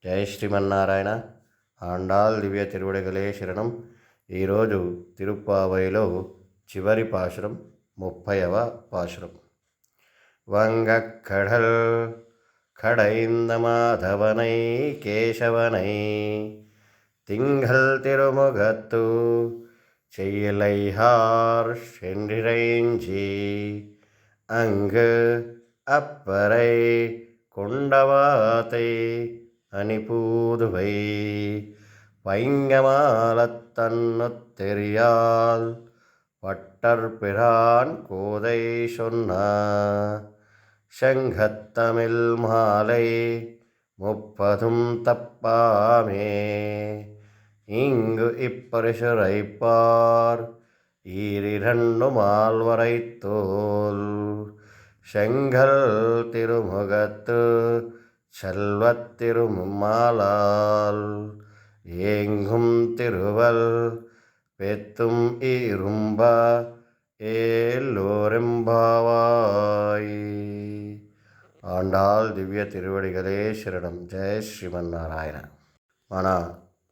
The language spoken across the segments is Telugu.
జై శ్రీమన్నారాయణ. ఆండాల్ దివ్య తిరువడిగలే శరణం. ఈరోజు తిరుప్పావైలో చివరి పాశురం 30వ పాశురం. వంగక్కడల్ కడైంద మాధవనై కేశవనై திங்கள் திருமுகத்து செய்யலைஹார் சென்றிரைஞ்சி அங்கு அப்பறை கொண்டவாத்தை அணிபூதுவை பைங்கமாலத்தன்னுத்தெரியால் பட்டர்பிரான் கோதை சொன்ன சங்கத்தமிழ் மாலை 30 தப்பாமே இங்கு இப்பரிசுரைப்பார் ஈரிரண்டு மால்வரைத்தோல் செங்கல் திருமுகத்து செல்வத் திருமாலால் ஏங்கும் திருவல் பெத்தும் இரும்ப ఏలోరెంబావాయి. ఆండాల్ దివ్య తిరువడిగలే శరణం. జయ శ్రీమన్నారాయణ. మన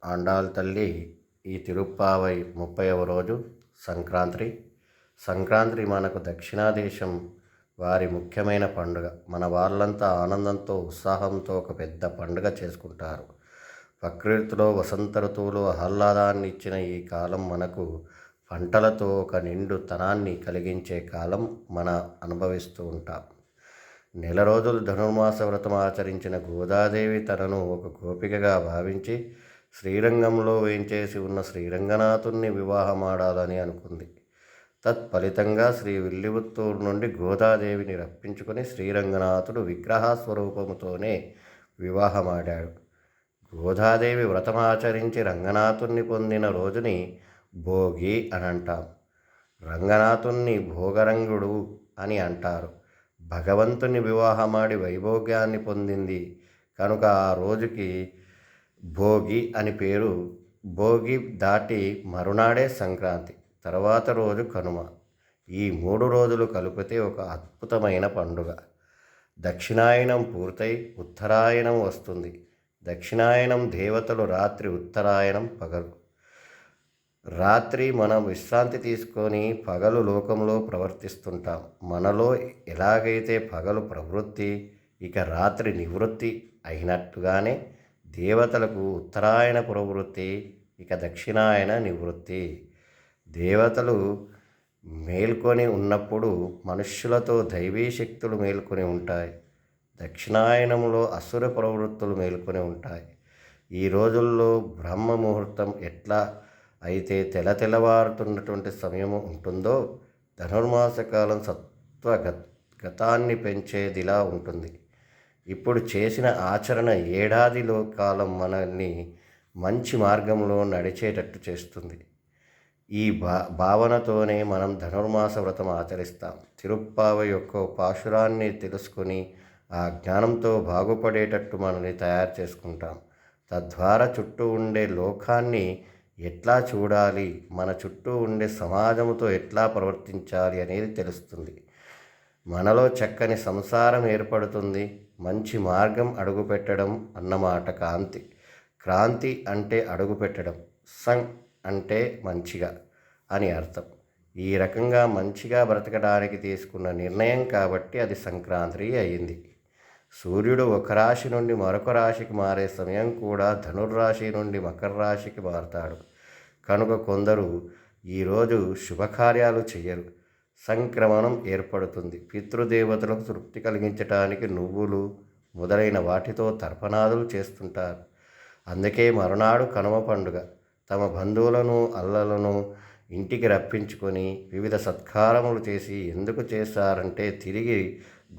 ఆండాల్ తల్లి ఈ తిరుప్పావై 30వ రోజు సంక్రాంతి. సంక్రాంతి మనకు దక్షిణాదేశం వారి ముఖ్యమైన పండుగ. మన వాళ్ళంతా ఆనందంతో ఉత్సాహంతో ఒక పెద్ద పండుగ చేసుకుంటారు. ప్రకృతిలో వసంత ఋతువులో ఆహ్లాదాన్ని ఇచ్చిన ఈ కాలం మనకు పంటలతో ఒక నిండుతనాన్ని కలిగించే కాలం మన అనుభవిస్తూ ఉంటాం. నెల రోజులు ధనుర్మాస వ్రతం ఆచరించిన గోదాదేవి తనను ఒక గోపికగా భావించి శ్రీరంగంలో వేంచేసి ఉన్న శ్రీరంగనాథుణ్ణి వివాహమాడాలని అనుకుంది. తత్ఫలితంగా శ్రీ విల్లిపుత్తూరు నుండి గోదాదేవిని రప్పించుకొని శ్రీరంగనాథుడు విగ్రహ స్వరూపముతోనే వివాహమాడాడు. గోదాదేవి వ్రతమాచరించి రంగనాథుణ్ణి పొందిన రోజుని భోగి అని అంటాం. రంగనాథుణ్ణి భోగరంగుడు అని అంటారు. భగవంతుని వివాహమాడి వైభోగ్యాన్ని పొందింది కనుక ఆ రోజుకి భోగి అని పేరు. భోగి దాటి మరునాడే సంక్రాంతి, తర్వాత రోజు కనుమ. ఈ 3 రోజులు కలిపితే ఒక అద్భుతమైన పండుగ. దక్షిణాయనం పూర్తయి ఉత్తరాయణం వస్తుంది. దక్షిణాయనం దేవతలు రాత్రి, ఉత్తరాయణం పగలు. రాత్రి మనం విశ్రాంతి తీసుకొని పగలు లోకంలో ప్రవర్తిస్తుంటాం. మనలో ఎలాగైతే పగలు ప్రవృత్తి, ఇక రాత్రి నివృత్తి అయినట్టుగానే దేవతలకు ఉత్తరాయణ ప్రవృత్తి, ఇక దక్షిణాయన నివృత్తి. దేవతలు మేల్కొని ఉన్నప్పుడు మనుష్యులతో దైవీ శక్తులు మేల్కొని ఉంటాయి. దక్షిణాయనంలో అసుర ప్రవృత్తులు మేల్కొని ఉంటాయి. ఈ రోజుల్లో బ్రహ్మ ముహూర్తం ఎట్లా అయితే తెల్లవారుతున్నటువంటి సమయము ఉంటుందో ధనుర్మాసకాలం గతాన్ని పెంచేదిలా ఉంటుంది. ఇప్పుడు చేసిన ఆచరణ ఏడాదిలో కాలం మనల్ని మంచి మార్గంలో నడిచేటట్టు చేస్తుంది. ఈ భావనతోనే మనం ధనుర్మాస వ్రతం ఆచరిస్తాం. తిరుప్పావై యొక్క పాశురాన్ని తెలుసుకొని ఆ జ్ఞానంతో బాగుపడేటట్టు మనల్ని తయారు చేసుకుంటాం. తద్వారా చుట్టూ ఉండే లోకాన్ని ఎట్లా చూడాలి, మన చుట్టూ ఉండే సమాజంతో ఎట్లా ప్రవర్తించాలి అనేది తెలుస్తుంది. మనలో చక్కని సంసారం ఏర్పడుతుంది. మంచి మార్గం అడుగుపెట్టడం అన్నమాట క్రాంతి. క్రాంతి అంటే అడుగుపెట్టడం, సంగ్ అంటే మంచిగా అని అర్థం. ఈ రకంగా మంచిగా బ్రతకడానికి తీసుకున్న నిర్ణయం కాబట్టి అది సంక్రాంతి అయింది. సూర్యుడు ఒక రాశి నుండి మరొక రాశికి మారే సమయం కూడా ధనుర్రాశి నుండి మకర రాశికి మారతాడు. కనుక కొందరు ఈరోజు శుభకార్యాలు చెయ్యరు. సంక్రమణం ఏర్పడుతుంది. పితృదేవతలకు తృప్తి కలిగించటానికి నువ్వులు మొదలైన వాటితో తర్పణాదులు చేస్తుంటారు. అందుకే మరునాడు కనుమ పండుగ. తమ బంధువులను అల్లలను ఇంటికి రప్పించుకొని వివిధ సత్కారములు చేసి ఎందుకు చేస్తారంటే తిరిగి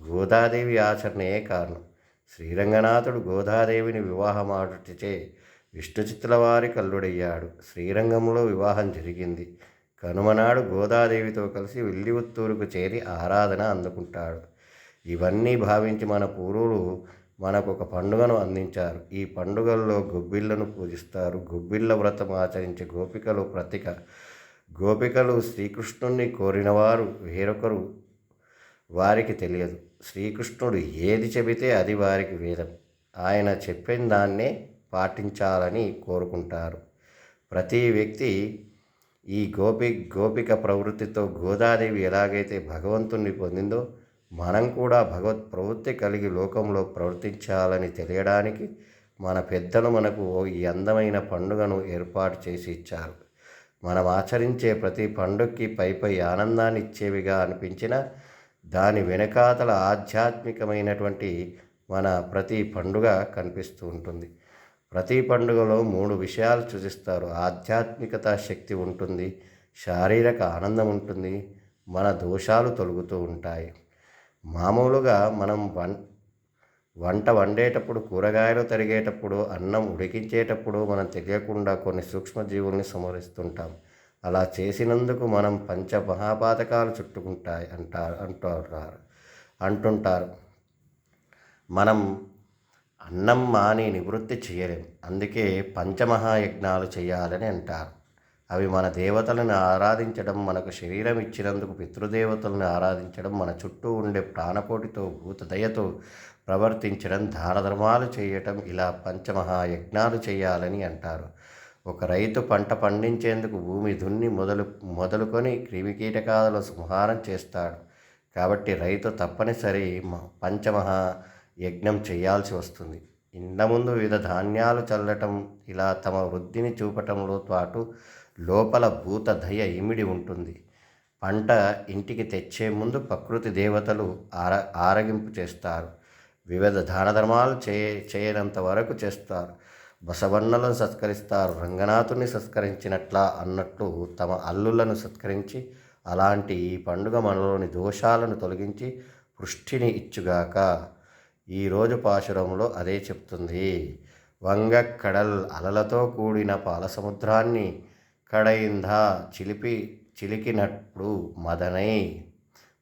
గోదాదేవి ఆచరణయే కారణం. శ్రీరంగనాథుడు గోదాదేవిని వివాహమాడుటచే విష్ణుచిత్తుల వారి కల్లుడయ్యాడు. శ్రీరంగంలో వివాహం జరిగింది. కనుమనాడు గోదాదేవితో కలిసి విల్లిపుత్తూరుకు చేరి ఆరాధన అందుకుంటాడు. ఇవన్నీ భావించి మన పూర్వులు మనకు ఒక పండుగను అందించారు. ఈ పండుగల్లో గొబ్బిళ్లను పూజిస్తారు. గొబ్బిళ్ళ వ్రతం ఆచరించే గోపికలు ప్రతీక. గోపికలు శ్రీకృష్ణుణ్ణి కోరినవారు వేరొకరు వారికి తెలియదు. శ్రీకృష్ణుడు ఏది చెబితే అది వారికి వేదం. ఆయన చెప్పిన దాన్నే పాటించాలని కోరుకుంటారు. ప్రతి వ్యక్తి ఈ గోపిక ప్రవృత్తితో గోదాదేవి ఎలాగైతే భగవంతుణ్ణి పొందిందో మనం కూడా భగవత్ ప్రవృత్తి కలిగి లోకంలో ప్రవర్తించాలని తెలియడానికి మన పెద్దలు మనకు ఈ అందమైన పండుగను ఏర్పాటు చేసి ఇచ్చారు. మనం ఆచరించే ప్రతి పండుగకి పై ఆనందాన్ని ఇచ్చేవిగా అనిపించిన దాని వెనకాతల ఆధ్యాత్మికమైనటువంటి మన ప్రతి పండుగ కనిపిస్తూ ఉంటుంది. ప్రతి పండుగలో 3 విషయాలు సూచిస్తారు. ఆధ్యాత్మికత శక్తి ఉంటుంది, శారీరక ఆనందం ఉంటుంది, మన దోషాలు తొలగుతూ ఉంటాయి. మామూలుగా మనం వంట వండేటప్పుడు, కూరగాయలు తరిగేటప్పుడు, అన్నం ఉడికించేటప్పుడు మనం తెలియకుండా కొన్ని సూక్ష్మజీవుల్ని సంహరిస్తుంటాం. అలా చేసినందుకు మనం పంచమహాపాతకాలు చుట్టుకుంటాయి అంటుంటారు. మనం అన్నం మాని నివృత్తి చేయలేం. అందుకే పంచమహాయజ్ఞాలు చేయాలని అంటారు. అవి మన దేవతలను ఆరాధించడం, మనకు శరీరం ఇచ్చినందుకు పితృదేవతలను ఆరాధించడం, మన చుట్టూ ఉండే ప్రాణకోటితో భూతదయతో ప్రవర్తించడం, దాన ధర్మాలు చేయటం, ఇలా పంచమహాయజ్ఞాలు చేయాలని అంటారు. ఒక రైతు పంట పండించేందుకు భూమి దున్ని మొదలుకొని క్రిమికీటకాల సంహారం చేస్తాడు. కాబట్టి రైతు తప్పనిసరి పంచమహా యజ్ఞం చేయాల్సి వస్తుంది. ఇండ్ల ముందు వివిధ ధాన్యాలు చల్లటం, ఇలా తమ వృద్ధిని చూపటంలో పాటు లోపల భూత దయ ఇమిడి ఉంటుంది. పంట ఇంటికి తెచ్చే ముందు ప్రకృతి దేవతలు ఆరగింపు చేస్తారు. వివిధ దాన ధర్మాలు చేయనంత వరకు చేస్తారు. బసవన్నలను సత్కరిస్తారు. రంగనాథుని సత్కరించినట్లా అన్నట్లు తమ అల్లులను సత్కరించి, అలాంటి ఈ పండుగ మనలోని దోషాలను తొలగించి పుష్టిని ఇచ్చుగాక. ఈరోజు పాశురంలో అదే చెప్తుంది. వంగక్కడల్ అలలతో కూడిన పాలసముద్రాన్ని కడయిందా చిలికినప్పుడు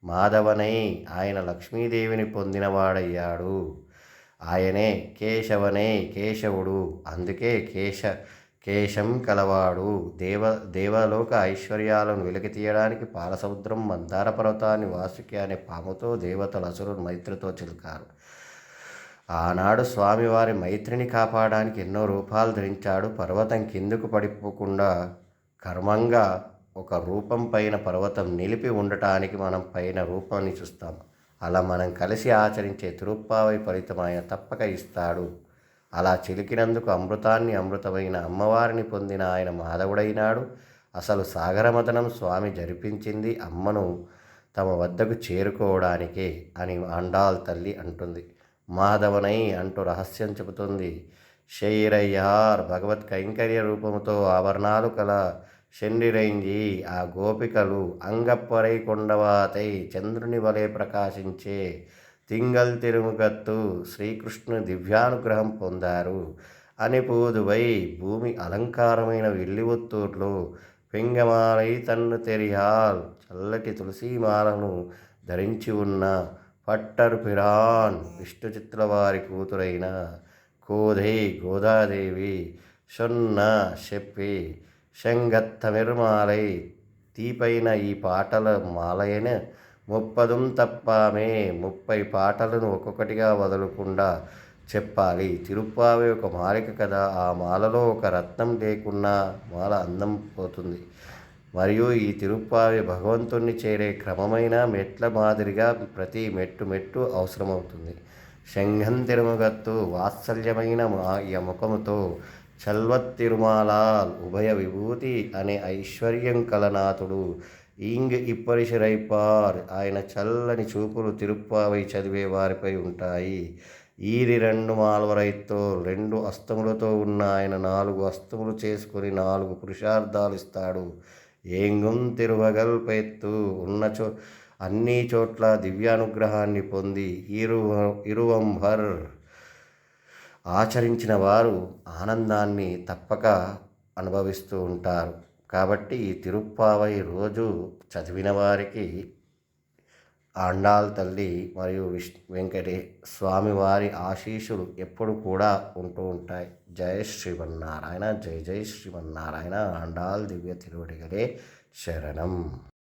మాధవనై ఆయన లక్ష్మీదేవిని పొందినవాడయ్యాడు. ఆయనే కేశవుడు. అందుకే కేశం కలవాడు. దేవలోక ఐశ్వర్యాలను వెలికి తీయడానికి పాలసముద్రం మందార పర్వతాన్ని వాసుకి అనే పాముతో దేవతలు అసురులు మైత్రితో చిలికారు. ఆనాడు స్వామివారి మైత్రిని కాపాడడానికి ఎన్నో రూపాలు ధరించాడు. పర్వతం కిందకు పడిపోకుండా కర్మంగా ఒక రూపం పైన పర్వతం నిలిపి ఉండటానికి మనం పైన రూపాన్ని చూస్తాం. అలా మనం కలిసి ఆచరించే తిరుప్పావై ఫలితం ఆయన తప్పక ఇస్తాడు. అలా చిలికినందుకు అమృతమైన అమ్మవారిని పొందిన ఆయన మాధవుడైనాడు. అసలు సాగరమథనం స్వామి జరిపించింది అమ్మను తమ వద్దకు చేరుకోవడానికే అని ఆండాల్ తల్లి అంటుంది. మాధవనై అంటూ రహస్యం చెబుతుంది. షెయిరయ్యార్ భగవత్ కైంకర్య రూపముతో ఆభరణాలు కల షెండిరైంజి ఆ గోపికలు అంగప్పరై కొండవాతై చంద్రుని వలె ప్రకాశించే తింగల్ తిరుముగత్తు శ్రీకృష్ణుని దివ్యానుగ్రహం పొందారు. అనిపూదువై భూమి అలంకారమైన విల్లివత్తూర్లో పింగమాలై తన్ను తెరియాల్ చల్లటి తులసీమాలను ధరించి ఉన్న పట్టరు పిరాన్ విష్ణు చిత్రవారి కూతురైన కోధై గోదాదేవి షొన్న చెప్పి శంగత్తమిర్మాలై తీపైన ఈ పాటల మాలయన 30 తప్పామే 30 పాటలను ఒక్కొక్కటిగా వదలకుండా చెప్పాలి. తిరుప్పావై ఒక మాలిక కదా, ఆ మాలలో ఒక రత్నం లేకున్నా మాల అందం పోతుంది. మరియు ఈ తిరుప్పావై భగవంతుణ్ణి చేరే క్రమమైన మెట్ల మాదిరిగా ప్రతి మెట్టు అవసరమవుతుంది. శంఖం తిరుమగత్తు వాత్సల్యమైన ముఖముతో చల్వత్తిరుమాలాల్ ఉభయ విభూతి అనే ఐశ్వర్యం కలనాథుడు. ఇప్పరిశిరైపార్ ఆయన చల్లని చూపులు తిరుప్పావై చదివే వారిపై ఉంటాయి. ఈరి 2 మాల్వరైతో 2 అస్తములతో ఉన్న ఆయన 4 అస్తములు చేసుకుని 4 పురుషార్థాలు ఇస్తాడు. ఏంగుం తిరువగల్ పెత్తు అన్ని చోట్ల దివ్యానుగ్రహాన్ని పొంది ఇరువంభర్ ఆచరించిన వారు ఆనందాన్ని తప్పక అనుభవిస్తూ ఉంటారు. కాబట్టి ఈ తిరుప్పావై రోజు చదివిన వారికి ఆండాల్ తల్లి మరియు స్వామివారి ఆశీస్సులు ఎప్పుడు కూడా ఉంటూ ఉంటాయి. జై శ్రీమన్నారాయణ. జై శ్రీమన్నారాయణ. ఆండాల్ దివ్య తిరువడిగలే శరణం.